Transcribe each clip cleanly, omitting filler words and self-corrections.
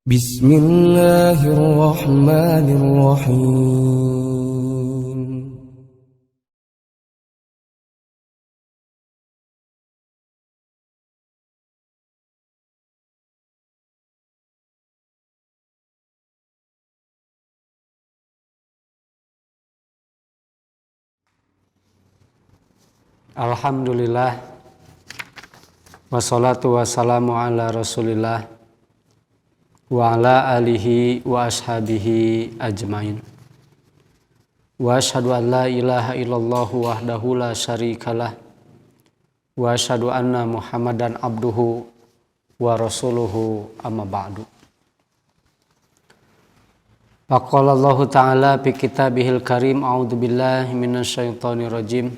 Bismillahirrahmanirrahim. Alhamdulillah, wassalatu wassalamu ala rasulillah wa ala alihi wa ashabihi ajmain. Wa ashadu an la ilaha illallahu wahdahu la syarikalah wa ashadu anna muhammadan abduhu wa rasuluhu amma ba'du. Faqala Allahu ta'ala fi kitabihil karim, a'udzu billahi minasyaitonir rajim.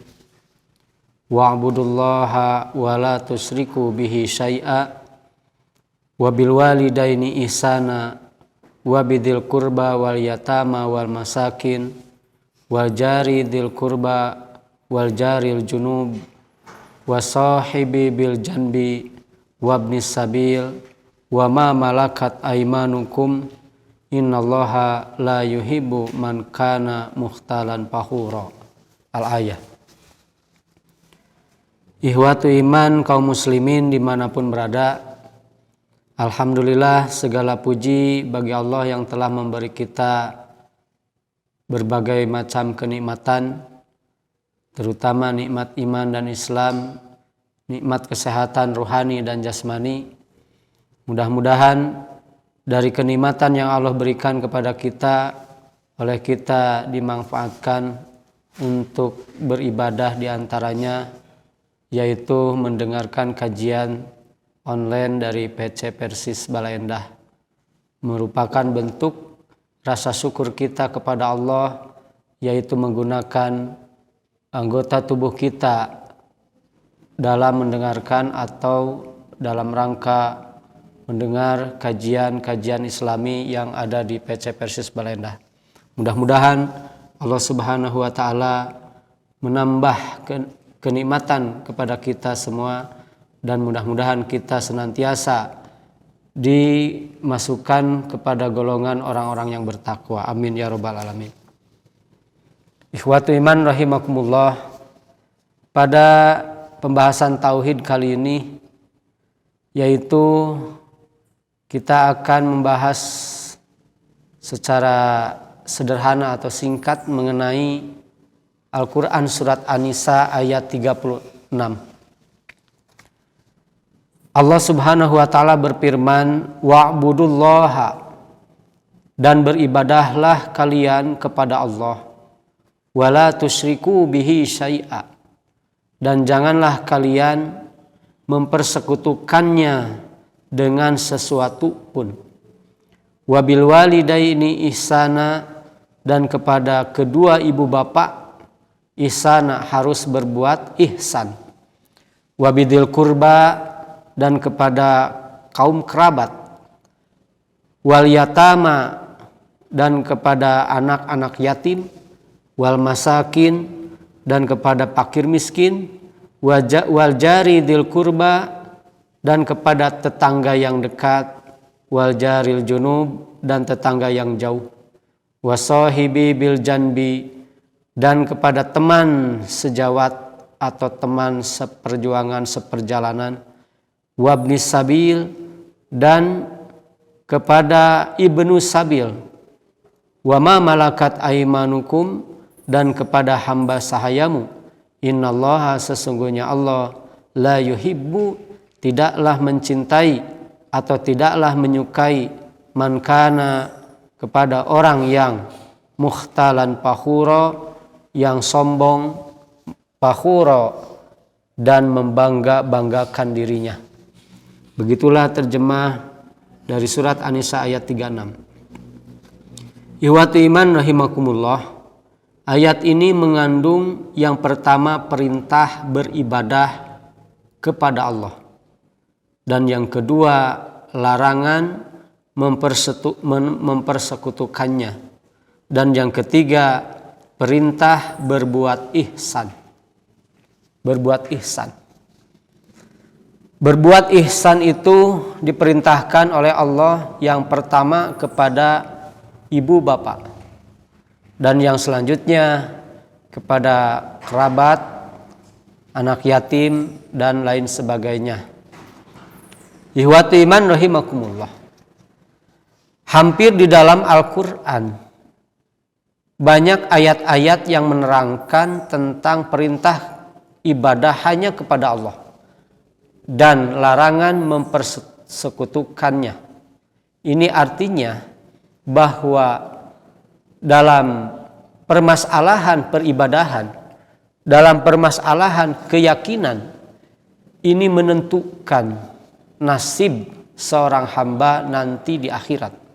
Wa'budullaha wa la tusyriku bihi syai'a wa bil walidaini ihsana wa bidil qurba wal yatama wal masakin wal jari dil qurba wal jaril junub wa sahibi bil janbi wa ibnis sabil wa ma malakat aymanukum innallaha la yuhibbu man kana mukhtalan fakhura. Al-ayah. Ihwatu iman kaum muslimin dimanapun berada, alhamdulillah segala puji bagi Allah yang telah memberi kita berbagai macam kenikmatan, terutama nikmat iman dan Islam, nikmat kesehatan rohani dan jasmani. Mudah-mudahan dari kenikmatan yang Allah berikan kepada kita, oleh kita dimanfaatkan untuk beribadah diantaranya, yaitu mendengarkan kajian online dari PC Persis Bale Endah, merupakan bentuk rasa syukur kita kepada Allah, yaitu menggunakan anggota tubuh kita dalam mendengarkan atau dalam rangka mendengar kajian-kajian Islami yang ada di PC Persis Bale Endah. Mudah-mudahan Allah Subhanahu wa taala menambah kenikmatan kepada kita semua, dan mudah-mudahan kita senantiasa dimasukkan kepada golongan orang-orang yang bertakwa. Amin ya rabbal alamin. Ikhwatu iman rahimakumullah. Pada pembahasan tauhid kali ini, yaitu kita akan membahas secara sederhana atau singkat mengenai Al-Quran surat An-Nisa ayat 36. Allah Subhanahu wa ta'ala berfirman, wa'budullaha, dan beribadahlah kalian kepada Allah, wala tusyriku bihi syai'a, dan janganlah kalian mempersekutukannya dengan sesuatu pun. Wabil walidaini ihsana, dan kepada kedua ibu bapak ihsana, harus berbuat ihsan. Wabidil kurba, dan kepada kaum kerabat. Wal yatama, dan kepada anak-anak yatim. Wal masakin, dan kepada fakir miskin. Wal jari dil kurba, dan kepada tetangga yang dekat. Wal jaril junub, dan tetangga yang jauh. Wasahibi bil janbi, dan kepada teman sejawat atau teman seperjuangan seperjalanan. Wabnis sabil, dan kepada ibnu sabil. Wama malakat aimanukum, dan kepada hamba sahayamu. Innallaha, sesungguhnya Allah, la yuhibbu, tidaklah mencintai atau tidaklah menyukai, man kana, kepada orang yang mukhtalan fakhura, yang sombong, fakhura, dan membangga-banggakan dirinya. Begitulah terjemah dari surat An-Nisa ayat 36. Ihwatu iman rahimakumullah. Ayat ini mengandung yang pertama perintah beribadah kepada Allah, dan yang kedua larangan mempersekutukannya, dan yang ketiga perintah berbuat ihsan. Berbuat ihsan. Berbuat ihsan itu diperintahkan oleh Allah yang pertama kepada ibu bapak, dan yang selanjutnya kepada kerabat, anak yatim, dan lain sebagainya. Ihwati iman rahimakumullah. Hampir di dalam Al-Quran banyak ayat-ayat yang menerangkan tentang perintah ibadah hanya kepada Allah dan larangan mempersekutukannya. Ini artinya bahwa dalam permasalahan peribadahan, dalam permasalahan keyakinan, ini menentukan nasib seorang hamba nanti di akhirat.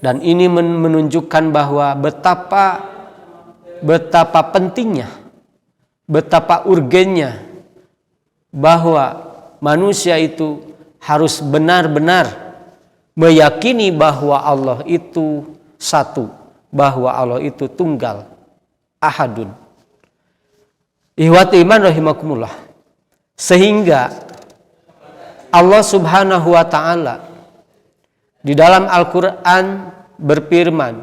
Dan ini menunjukkan bahwa betapa pentingnya, betapa urgennya bahwa manusia itu harus benar-benar meyakini bahwa Allah itu satu, bahwa Allah itu tunggal, ahadun. Ihwati iman rahimakumullah. Sehingga Allah Subhanahu wa ta'ala di dalam Al-Quran berfirman,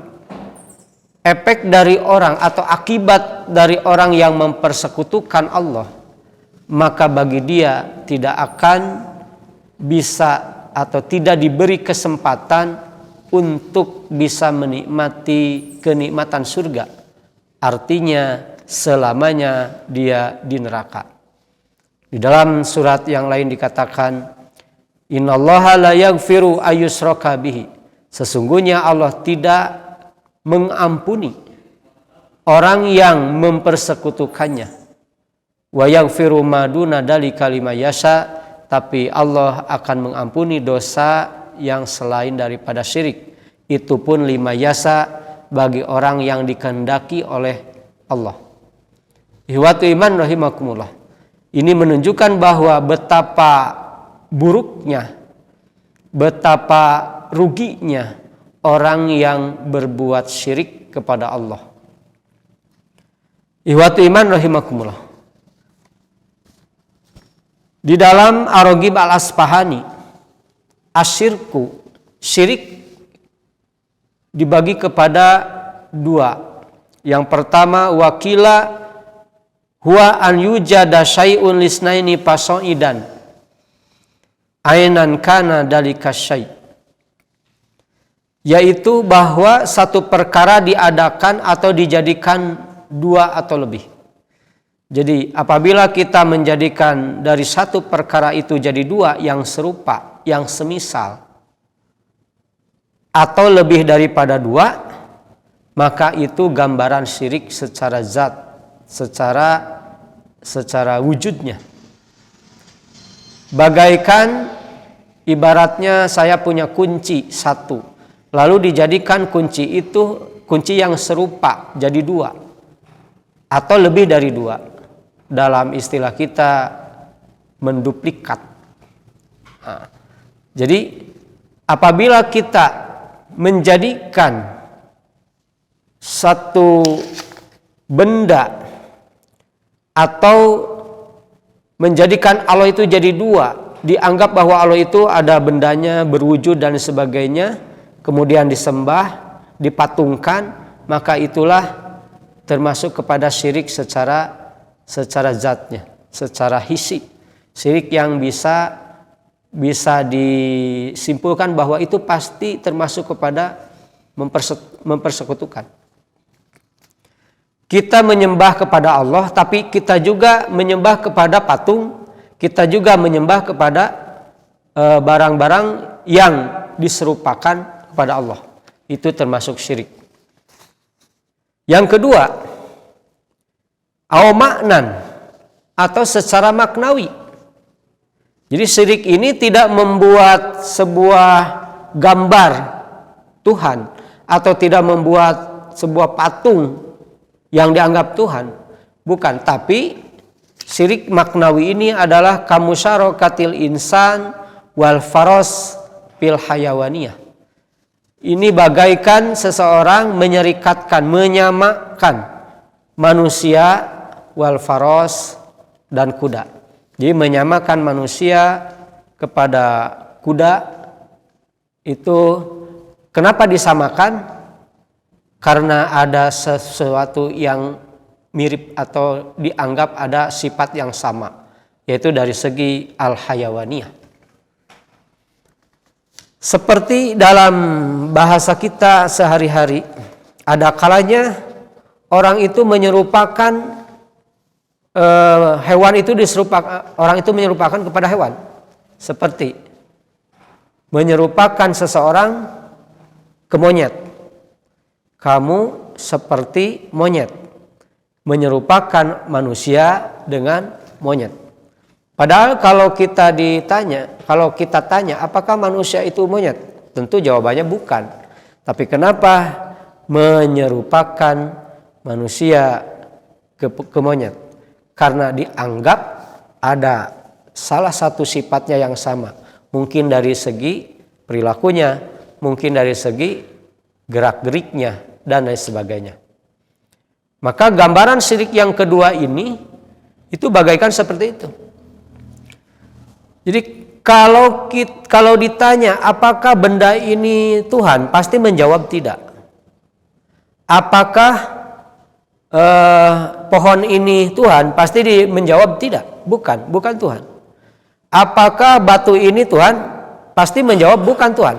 efek dari orang atau akibat dari orang yang mempersekutukan Allah, maka bagi dia tidak akan bisa atau tidak diberi kesempatan untuk bisa menikmati kenikmatan surga. Artinya selamanya dia di neraka. Di dalam surat yang lain dikatakan, innallaha la yaghfiru ayyushraka bihi. Sesungguhnya Allah tidak mengampuni orang yang mempersekutukannya. Wa yaghfiru ma duna dzalika liman yasha, tapi Allah akan mengampuni dosa yang selain daripada syirik. Itu pun liman yasha, bagi orang yang dikehendaki oleh Allah. Ihwatu iman rahimakumullah. Ini menunjukkan bahwa betapa buruknya, betapa ruginya orang yang berbuat syirik kepada Allah. Ihwatu iman rahimakumullah. Di dalam Ar-Raghib Al-Asfahani, asyirku, syirik dibagi kepada dua. Yang pertama, wakila huwa an yujada syai'un lisnaini fasoidan ainan kana dalika syai', yaitu bahwa satu perkara diadakan atau dijadikan dua atau lebih. Jadi apabila kita menjadikan dari satu perkara itu jadi dua yang serupa, yang semisal, atau lebih daripada dua, maka itu gambaran syirik secara zat, secara wujudnya. Bagaikan ibaratnya saya punya kunci satu, lalu dijadikan kunci itu kunci yang serupa jadi dua atau lebih dari dua. Dalam istilah kita menduplikat. Nah, jadi apabila kita menjadikan satu benda atau menjadikan Allah itu jadi dua, dianggap bahwa Allah itu ada bendanya berwujud dan sebagainya, kemudian disembah, dipatungkan, maka itulah termasuk kepada syirik secara zatnya, secara hisi. Syirik yang bisa disimpulkan bahwa itu pasti termasuk kepada mempersekutukan. Kita menyembah kepada Allah, tapi kita juga menyembah kepada patung, kita juga menyembah kepada barang-barang yang diserupakan kepada Allah. Itu termasuk syirik. Yang kedua, au maknan, atau secara maknawi. Jadi syirik ini tidak membuat sebuah gambar Tuhan atau tidak membuat sebuah patung yang dianggap Tuhan, bukan. Tapi syirik maknawi ini adalah kamusyarakatil insan wal faros fil hayawaniyah. Ini bagaikan seseorang menyerikatkan, menyamakan manusia wal faros dan kuda. Jadi menyamakan manusia kepada kuda itu kenapa disamakan? Karena ada sesuatu yang mirip atau dianggap ada sifat yang sama, yaitu dari segi al-hayawaniyah. Seperti dalam bahasa kita sehari-hari, ada kalanya orang itu menyerupakan hewan itu orang itu menyerupakan kepada hewan. Seperti menyerupakan seseorang ke monyet. Kamu seperti monyet. Menyerupakan manusia dengan monyet. Padahal kalau kita tanya apakah manusia itu monyet? Tentu jawabannya bukan. Tapi kenapa menyerupakan manusia ke monyet? Karena dianggap ada salah satu sifatnya yang sama. Mungkin dari segi perilakunya, mungkin dari segi gerak-geriknya, dan lain sebagainya. Maka gambaran syirik yang kedua ini itu bagaikan seperti itu. Jadi kalau ditanya apakah benda ini Tuhan, pasti menjawab tidak. Apakah pohon ini Tuhan, pasti menjawab tidak. Bukan Tuhan. Apakah batu ini Tuhan, pasti menjawab bukan Tuhan.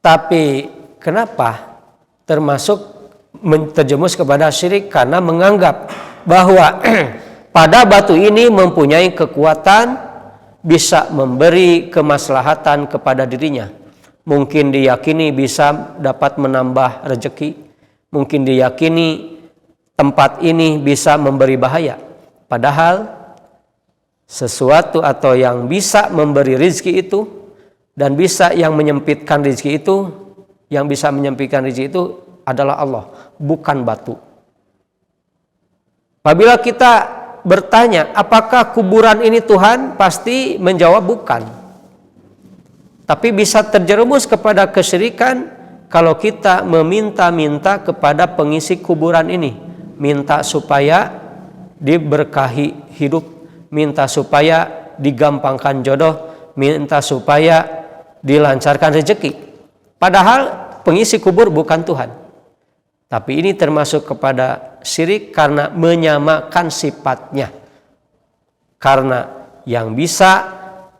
Tapi kenapa termasuk terjerumus kepada syirik? Karena menganggap bahwa pada batu ini mempunyai kekuatan, bisa memberi kemaslahatan kepada dirinya. Mungkin diyakini bisa dapat menambah rezeki. Mungkin diyakini tempat ini bisa memberi bahaya. Padahal sesuatu atau yang bisa memberi rezeki itu dan bisa yang menyempitkan rezeki itu, yang bisa menyempitkan rezeki itu adalah Allah, bukan batu. Apabila kita bertanya apakah kuburan ini Tuhan, pasti menjawab bukan. Tapi bisa terjerumus kepada kesyirikan kalau kita meminta-minta kepada pengisi kuburan ini. Minta supaya diberkahi hidup, minta supaya digampangkan jodoh, minta supaya dilancarkan rezeki. Padahal pengisi kubur bukan Tuhan. Tapi ini termasuk kepada syirik karena menyamakan sifatnya. Karena yang bisa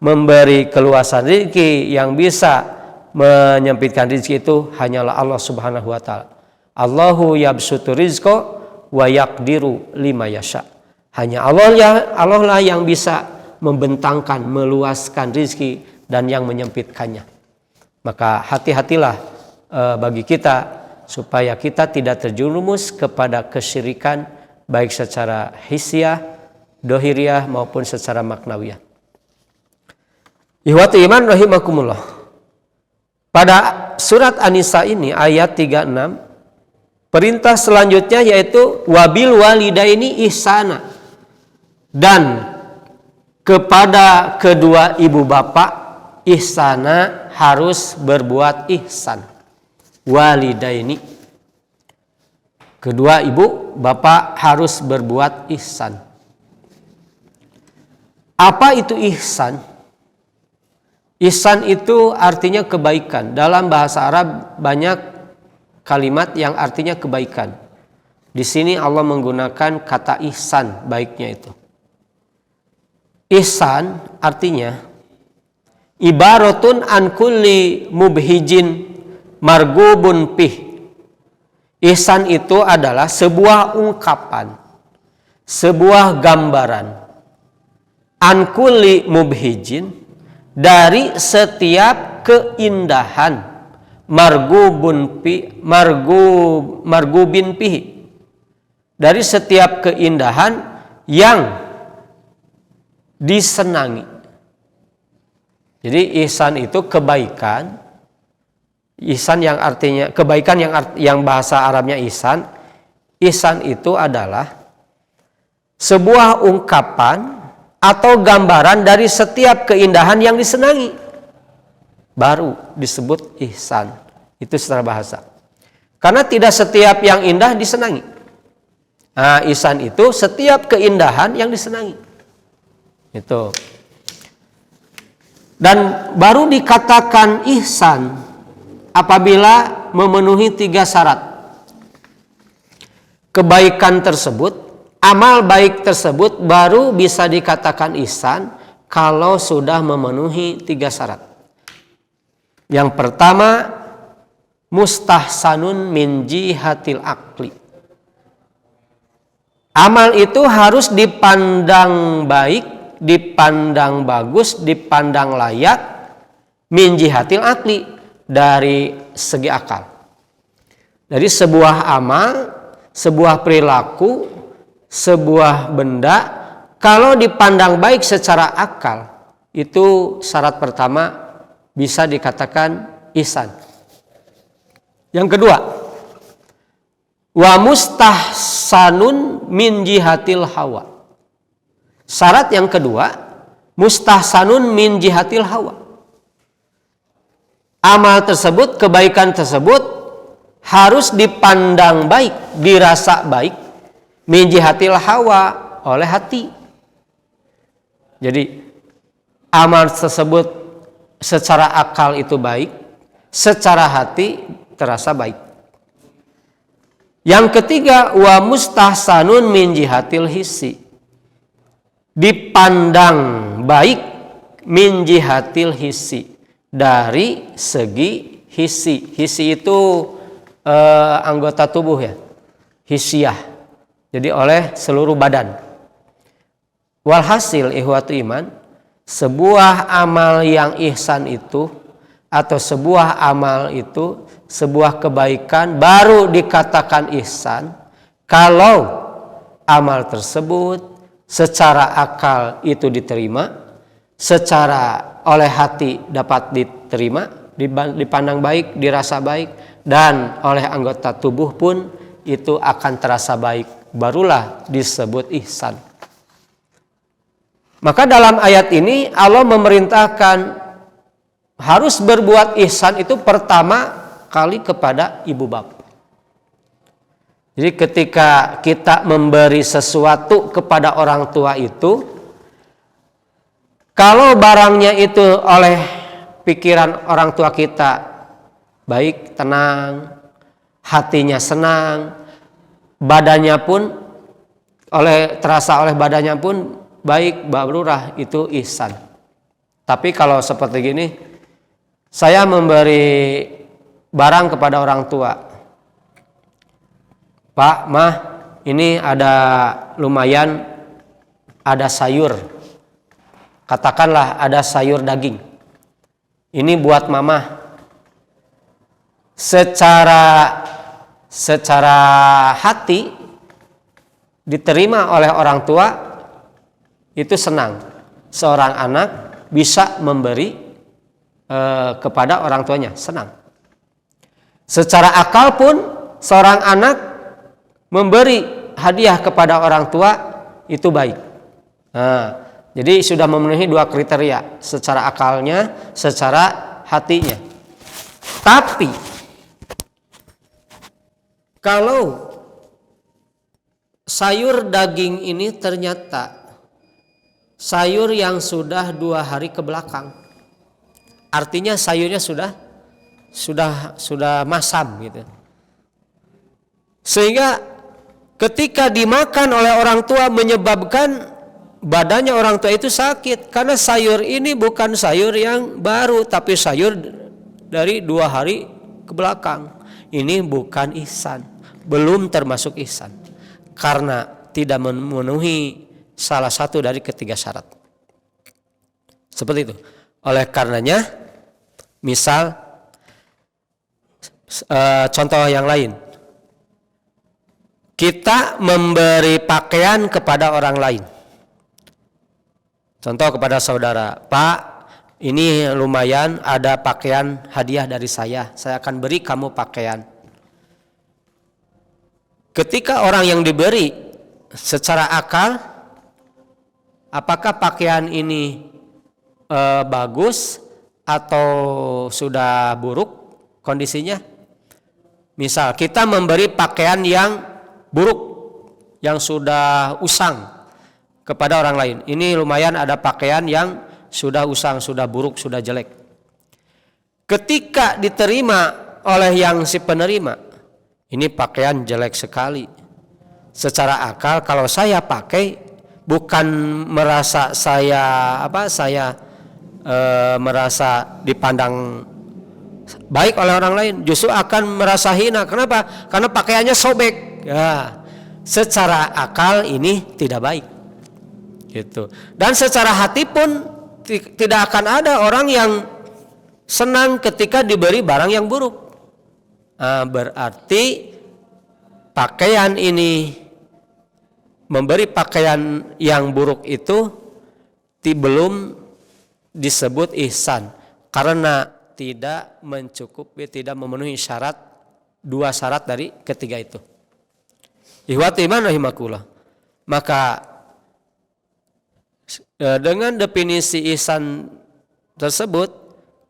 memberi keluasan rezeki, yang bisa menyempitkan rezeki itu hanyalah Allah Subhanahu wa taala. Allahu yabsutu rizqa wa yaqdiru lima yasha. Hanya Allah lah yang bisa membentangkan, meluaskan rizki dan yang menyempitkannya. Maka hati-hatilah bagi kita supaya kita tidak terjerumus kepada kesyirikan baik secara hissiyah, dohiriyah maupun secara maknawiyah. Ihwatu iman rahimakumullah. Pada surat An-Nisa ini ayat 36, perintah selanjutnya yaitu wabil walidaini ihsana, dan kepada kedua ibu bapak ihsana, harus berbuat ihsan. Walidaini, kedua ibu bapak harus berbuat ihsan. Apa itu ihsan? Ihsan itu artinya kebaikan. Dalam bahasa Arab banyak kalimat yang artinya kebaikan. Di sini Allah menggunakan kata ihsan, baiknya itu. Ihsan artinya ibaratun an kulli mubhijin margubun pih. Ihsan itu adalah sebuah ungkapan, sebuah gambaran. An kulli mubhijin, dari setiap keindahan, margubin pihi, dari setiap keindahan yang disenangi. Jadi ihsan itu kebaikan. Ihsan yang artinya kebaikan, yang bahasa Arabnya ihsan. Ihsan itu adalah sebuah ungkapan atau gambaran dari setiap keindahan yang disenangi, baru disebut ihsan. Itu secara bahasa. Karena tidak setiap yang indah disenangi. Nah, ihsan itu setiap keindahan yang disenangi. Itu. Dan baru dikatakan ihsan apabila memenuhi 3 syarat. Kebaikan tersebut, amal baik tersebut baru bisa dikatakan ihsan kalau sudah memenuhi 3 syarat. Yang pertama, mustahsanun min jihatil akli. Amal itu harus dipandang baik, dipandang bagus, dipandang layak min jihatil akli, dari segi akal. Dari sebuah amal, sebuah perilaku, sebuah benda kalau dipandang baik secara akal, itu syarat pertama bisa dikatakan ihsan. Yang kedua, wa mustahsanun min jihatil hawa. Syarat yang kedua, mustahsanun min jihatil hawa. Amal tersebut, kebaikan tersebut harus dipandang baik, dirasa baik, min jihatil hawa, oleh hati. Jadi amal tersebut secara akal itu baik, secara hati terasa baik. Yang ketiga, wa mustahsanun min jihatil hissi. Dipandang baik min jihatil hissi, dari segi hissi. Hissi itu anggota tubuh ya, hissiyah. Jadi oleh seluruh badan. Walhasil ikhwatu iman, sebuah amal yang ihsan itu atau sebuah amal itu, sebuah kebaikan baru dikatakan ihsan kalau amal tersebut secara akal itu diterima, secara oleh hati dapat diterima, dipandang baik, dirasa baik, dan oleh anggota tubuh pun itu akan terasa baik, barulah disebut ihsan. Maka dalam ayat ini Allah memerintahkan harus berbuat ihsan itu pertama kali kepada ibu bapak. Jadi ketika kita memberi sesuatu kepada orang tua itu, kalau barangnya itu oleh pikiran orang tua kita baik, tenang, hatinya senang, badannya pun terasa oleh badannya pun baik, barulah itu ihsan. Tapi kalau seperti gini, saya memberi barang kepada orang tua, Pak, Mah, ini ada lumayan, ada sayur. Katakanlah ada sayur daging. Ini buat Mama. Secara hati diterima oleh orang tua, itu senang. Seorang anak bisa memberi kepada orang tuanya, senang. Secara akal pun seorang anak memberi hadiah kepada orang tua itu baik. Jadi sudah memenuhi 2 kriteria, secara akalnya, secara hatinya. Tapi kalau sayur daging ini ternyata sayur yang sudah 2 hari ke belakang, artinya sayurnya sudah masam gitu, sehingga ketika dimakan oleh orang tua menyebabkan badannya orang tua itu sakit, karena sayur ini bukan sayur yang baru, tapi sayur dari 2 hari ke belakang. Ini bukan ihsan, belum termasuk ihsan, karena tidak memenuhi salah satu dari ketiga syarat. Seperti itu. Oleh karenanya, misal contoh yang lain, kita memberi pakaian kepada orang lain. Contoh kepada saudara, Pak, ini lumayan ada pakaian hadiah dari saya akan beri kamu pakaian. Ketika orang yang diberi secara akal, apakah pakaian ini bagus atau sudah buruk kondisinya? Misal kita memberi pakaian yang buruk, yang sudah usang, kepada orang lain. Ini lumayan ada pakaian yang sudah usang, sudah buruk, sudah jelek. Ketika diterima oleh yang si penerima, ini pakaian jelek sekali. Secara akal kalau saya pakai bukan merasa merasa dipandang baik oleh orang lain, justru akan merasa hina. Kenapa? Karena pakaiannya sobek. Ya, secara akal ini tidak baik. Gitu. Dan secara hati pun tidak akan ada orang yang senang ketika diberi barang yang buruk. Berarti pakaian ini, memberi pakaian yang buruk itu belum disebut ihsan karena tidak mencukupi, tidak memenuhi dua syarat dari ketiga itu. Ikhwati iman rahimakumullah. Maka dengan definisi ihsan tersebut,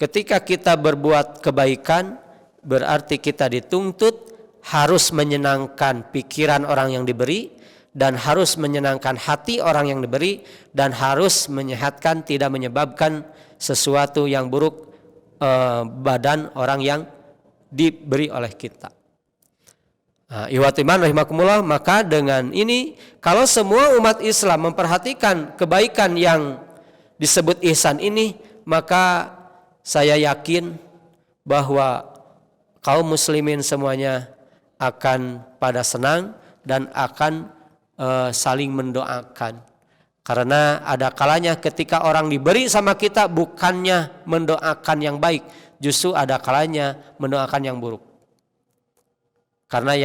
ketika kita berbuat kebaikan berarti kita dituntut harus menyenangkan pikiran orang yang diberi dan harus menyenangkan hati orang yang diberi dan harus menyehatkan, tidak menyebabkan sesuatu yang buruk badan orang yang diberi oleh kita. Ikhwati iman rahimakumullah, maka dengan ini kalau semua umat Islam memperhatikan kebaikan yang disebut ihsan ini, maka saya yakin bahwa kaum muslimin semuanya akan pada senang dan akan saling mendoakan. Karena ada kalanya ketika orang diberi sama kita bukannya mendoakan yang baik, justru ada kalanya mendoakan yang buruk. Karena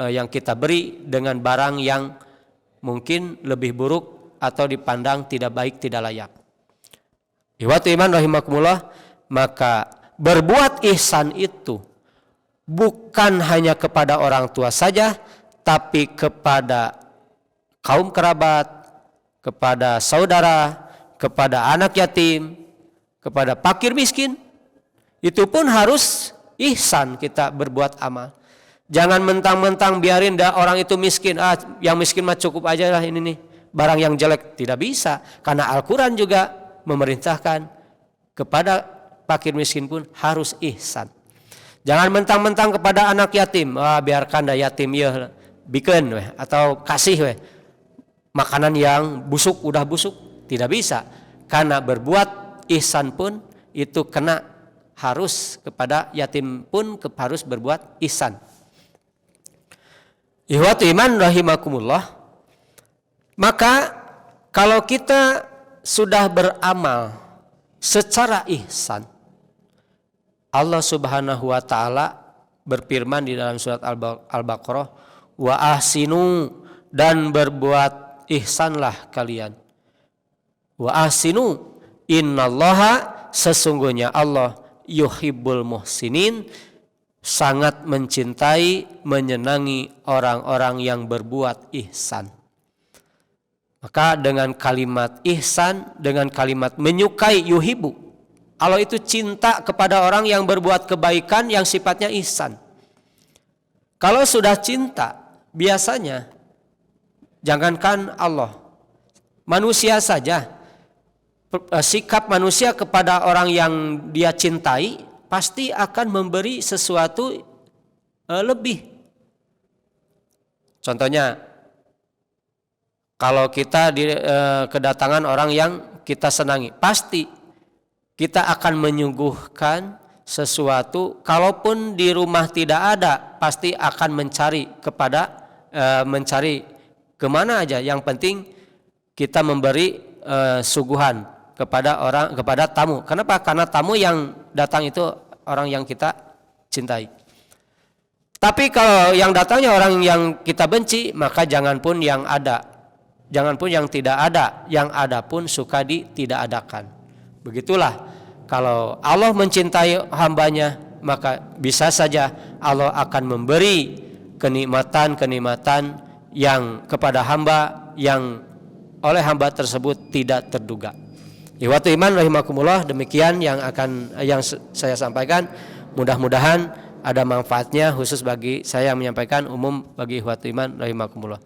yang kita beri dengan barang yang mungkin lebih buruk atau dipandang tidak baik, tidak layak. Ikhwati iman rahimakumullah, maka berbuat ihsan itu bukan hanya kepada orang tua saja, tapi kepada kaum kerabat, kepada saudara, kepada anak yatim, kepada fakir miskin. Itu pun harus ihsan kita berbuat amal. Jangan mentang-mentang biarin orang itu miskin, yang miskin mah cukup aja lah ini nih, barang yang jelek. Tidak bisa, karena Al-Quran juga memerintahkan kepada fakir miskin pun harus ihsan. Jangan mentang-mentang kepada anak yatim, biarkan dah yatim ya bikin atau kasih makanan yang busuk, udah busuk. Tidak bisa, karena berbuat ihsan pun itu kena harus kepada yatim pun harus berbuat ihsan. Ikhwati iman rahimakumullah, maka kalau kita sudah beramal secara ihsan, Allah Subhanahu wa taala berfirman di dalam surat Al-Baqarah, wa ahsinu, dan berbuat ihsanlah kalian. Wa ahsinu, innallaha, sesungguhnya Allah yuhibbul muhsinin, sangat mencintai, menyenangi orang-orang yang berbuat ihsan. Maka dengan kalimat ihsan, dengan kalimat menyukai, yuhibbu, Allah itu cinta kepada orang yang berbuat kebaikan yang sifatnya ihsan. Kalau sudah cinta, biasanya jangankan Allah, manusia saja, sikap manusia kepada orang yang dia cintai pasti akan memberi sesuatu lebih. Contohnya, kalau kita kedatangan orang yang kita senangi, pasti kita akan menyuguhkan sesuatu. Kalaupun di rumah tidak ada, pasti akan mencari kemana aja. Yang penting kita memberi suguhan kepada tamu. Kenapa? Karena tamu yang datang itu orang yang kita cintai. Tapi kalau yang datangnya orang yang kita benci, maka jangan pun yang ada, jangan pun yang tidak ada, yang ada pun suka tidak adakan. Begitulah kalau Allah mencintai hambanya, maka bisa saja Allah akan memberi kenikmatan-kenikmatan yang kepada hamba yang oleh hamba tersebut tidak terduga. Ikhwati iman rahimakumullah, demikian yang saya sampaikan. Mudah-mudahan ada manfaatnya khusus bagi saya yang menyampaikan, umum bagi ikhwati iman rahimakumullah.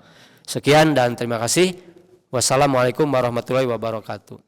Sekian dan terima kasih. Wassalamualaikum warahmatullahi wabarakatuh.